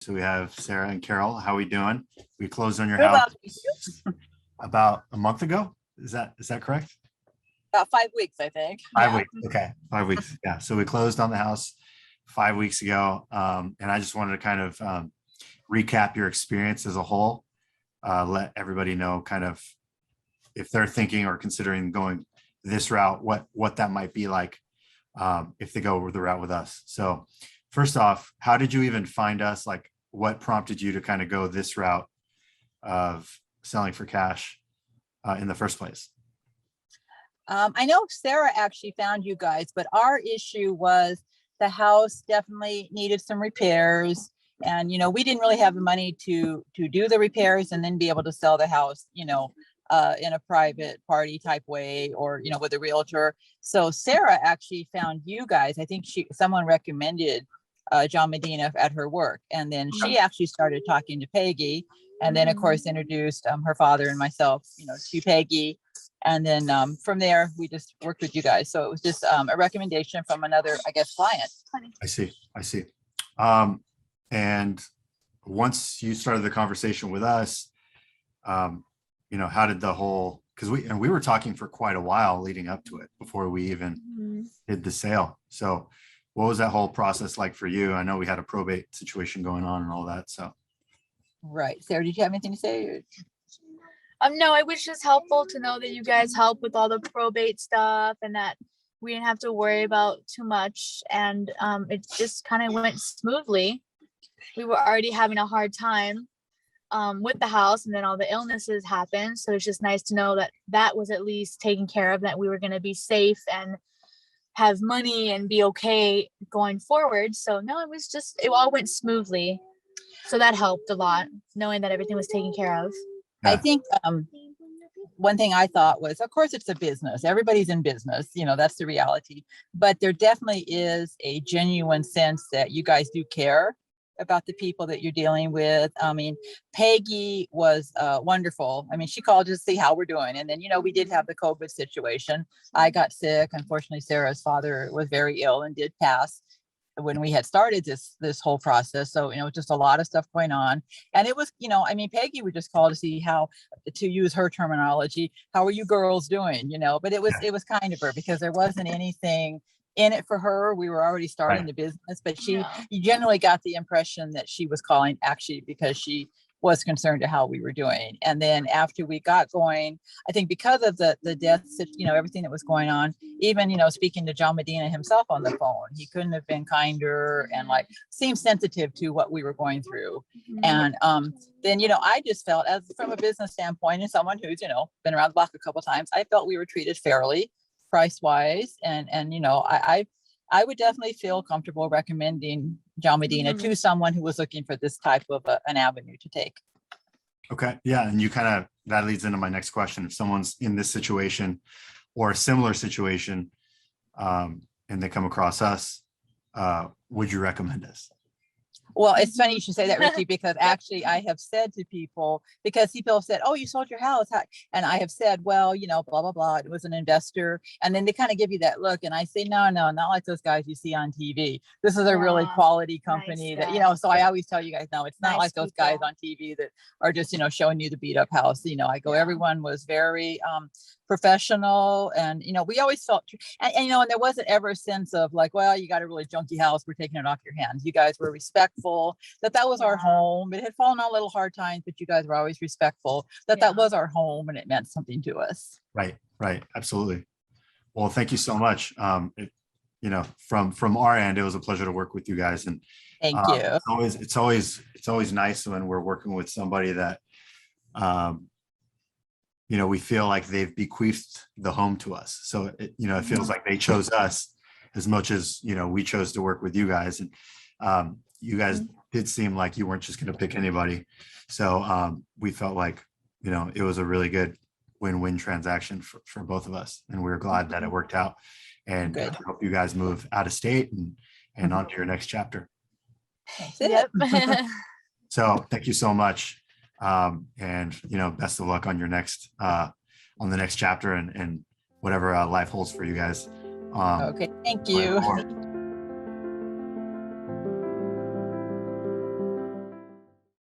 So we have Sarah and Carol. How are we doing? We closed on your Good, house well, about a month ago. Is that correct? about 5 weeks, I think. 5 weeks. Okay. 5 weeks. Yeah. So we closed on the house 5 weeks ago. And I just wanted to kind of recap your experience as a whole. Let everybody know kind of if they're thinking or considering going this route, what that might be like if they go the route with us. So first off, how did you even find us? Like, what prompted you to kind of go this route of selling for cash in the first place? I know Sarah actually found you guys, but our issue was the house definitely needed some repairs. And, we didn't really have the money to do the repairs and then be able to sell the house, in a private party type way or, with a realtor. So Sarah actually found you guys. I think someone recommended John Medina at her work. And then she actually started talking to Peggy and then of course introduced her father and myself, to Peggy. And then from there, we just worked with you guys. So it was just a recommendation from another, I guess, client. I see. And once you started the conversation with us, how did the whole, because we were talking for quite a while leading up to it before we even did the sale. So what was that whole process like for you? I know we had a probate situation going on and all that. So. Right. Sarah, did you have anything to say? No, it was just helpful to know that you guys help with all the probate stuff and that we didn't have to worry about too much. And it just kind of went smoothly. We were already having a hard time with the house, and then all the illnesses happened. So it's just nice to know that that was at least taken care of, that we were going to be safe and have money and be okay going forward. So no, it all went smoothly. So that helped a lot, knowing that everything was taken care of. I think one thing I thought was, of course, it's a business. Everybody's in business, that's the reality. But there definitely is a genuine sense that you guys do care about the people that you're dealing with. I mean, Peggy was wonderful. I mean, she called to see how we're doing. And then, we did have the COVID situation. I got sick. Unfortunately, Sarah's father was very ill and did pass when we had started this whole process. So, just a lot of stuff going on. And it was, Peggy would just call to see how, to use her terminology, how are you girls doing, but it was kind of her because there wasn't anything in it for her. We were already starting the business, but you generally got the impression that she was calling actually because she was concerned to how we were doing. And then after we got going, I think because of the deaths, everything that was going on, even, speaking to John Medina himself on the phone, he couldn't have been kinder and seemed sensitive to what we were going through. And then, I just felt, as from a business standpoint and someone who's, been around the block a couple of times, I felt we were treated fairly price wise. And I would definitely feel comfortable recommending John Medina to someone who was looking for this type of an avenue to take. Okay. Yeah. And that leads into my next question. If someone's in this situation or a similar situation and they come across us, would you recommend us? Well, it's funny you should say that, Ricky, because actually I have said to people, because people said, oh, you sold your house. And I have said, well, blah, blah, blah. It was an investor. And then they kind of give you that look. And I say, no, not like those guys you see on TV. This is a really quality company so I always tell you guys, no, it's not like those guys on TV that are just, showing you the beat up house. I go, everyone was very professional. And, we always felt, and there wasn't ever a sense of well, you got a really junky house, we're taking it off your hands. You guys were respectful that was our home. It had fallen on little hard times, but you guys were always respectful that was our home and it meant something to us. Right. Absolutely. Well, thank you so much. From our end, it was a pleasure to work with you guys. And thank you. It's always nice when we're working with somebody that, we feel like they've bequeathed the home to us. So, it feels like they chose us as much as, we chose to work with you guys. And you guys did seem like you weren't just going to pick anybody. So we felt like, it was a really good win-win transaction for both of us. And we were glad that it worked out. And I hope you guys move out of state and on to your next chapter. Yep. So thank you so much. And, best of luck on your next, on the next chapter and whatever life holds for you guys. Okay. Thank you.